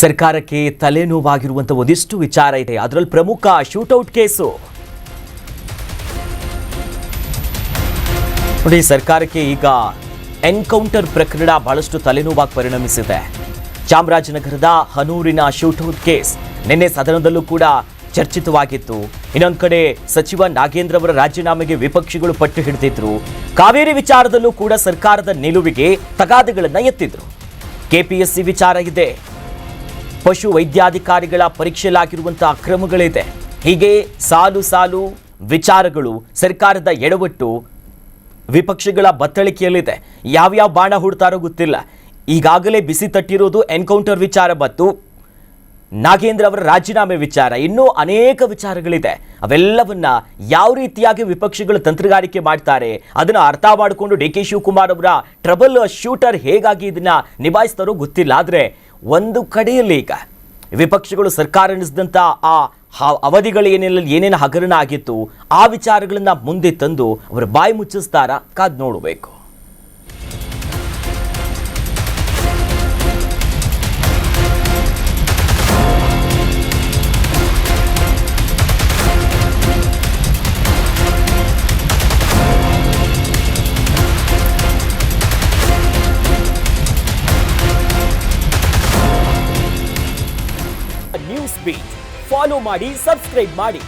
ಸರ್ಕಾರಕ್ಕೆ ತಲೆನೋವಾಗಿರುವಂತ ಒಂದಿಷ್ಟು ವಿಚಾರ ಇದೆ. ಅದರಲ್ಲಿ ಪ್ರಮುಖ ಶೂಟೌಟ್ ಕೇಸು. ನೋಡಿ, ಸರ್ಕಾರಕ್ಕೆ ಈಗ ಎನ್ಕೌಂಟರ್ ಪ್ರಕರಣ ಬಹಳಷ್ಟು ತಲೆನೋವಾಗಿ ಪರಿಣಮಿಸಿದೆ. ಚಾಮರಾಜನಗರದ ಹನೂರಿನ ಶೂಟೌಟ್ ಕೇಸ್ ನಿನ್ನೆ ಸದನದಲ್ಲೂ ಕೂಡ ಚರ್ಚಿತವಾಗಿತ್ತು. ಇನ್ನೊಂದು ಕಡೆ ಸಚಿವ ನಾಗೇಂದ್ರ ಅವರ ರಾಜೀನಾಮೆಗೆ ವಿಪಕ್ಷಗಳು ಪಟ್ಟು ಹಿಡಿದಿದ್ರು. ಕಾವೇರಿ ವಿಚಾರದಲ್ಲೂ ಕೂಡ ಸರ್ಕಾರದ ನಿಲುವಿಗೆ ತಗಾದೆಗಳನ್ನು ಎತ್ತಿದ್ರು. ಕೆಪಿಎಸ್ಸಿ ವಿಚಾರ ಇದೆ, ಪಶು ವೈದ್ಯಾಧಿಕಾರಿಗಳ ಪರೀಕ್ಷೆಯಲ್ಲಾಗಿರುವಂತಹ ಅಕ್ರಮಗಳಿದೆ. ಹೀಗೆ ಸಾಲು ಸಾಲು ವಿಚಾರಗಳು, ಸರ್ಕಾರದ ಎಡವಟ್ಟು, ವಿಪಕ್ಷಗಳ ಬತ್ತಳಿಕೆಯಲ್ಲಿದೆ. ಯಾವ್ಯಾವ ಬಾಣ ಹೂಡ್ತಾರೋ ಗೊತ್ತಿಲ್ಲ. ಈಗಾಗಲೇ ಬಿಸಿ ತಟ್ಟಿರೋದು ಎನ್ಕೌಂಟರ್ ವಿಚಾರ ಮತ್ತು ನಾಗೇಂದ್ರ ಅವರ ರಾಜೀನಾಮೆ ವಿಚಾರ. ಇನ್ನೂ ಅನೇಕ ವಿಚಾರಗಳಿದೆ. ಅವೆಲ್ಲವನ್ನ ಯಾವ ರೀತಿಯಾಗಿ ವಿಪಕ್ಷಗಳು ತಂತ್ರಗಾರಿಕೆ ಮಾಡ್ತಾರೆ, ಅದನ್ನ ಅರ್ಥ ಮಾಡಿಕೊಂಡು ಡಿ ಕೆ ಶಿವಕುಮಾರ್ ಅವರ ಟ್ರಬಲ್ ಶೂಟರ್ ಹೇಗಾಗಿ ಇದನ್ನ ನಿಭಾಯಿಸ್ತಾರೋ ಗೊತ್ತಿಲ್ಲ. ಆದರೆ ಒಂದು ಕಡೆಯಲ್ಲಿ ಈಗ ವಿಪಕ್ಷಗಳು ಸರ್ಕಾರ ನಡೆಸಿದಂಥ ಆ ಅವಧಿಗಳು ಏನೇನು ಹಗರಣ ಆಗಿತ್ತು, ಆ ವಿಚಾರಗಳನ್ನ ಮುಂದೆ ತಂದು ಅವರ ಬಾಯಿ ಮುಚ್ಚಿಸ್ತಾರ, ಕಾದ್ ನೋಡಬೇಕು. ನ್ಯೂಸ್ ಬೀಟ್ ಫಾಲೋ ಮಾಡಿ, ಸಬ್ಸ್ಕ್ರೈಬ್ ಮಾಡಿ.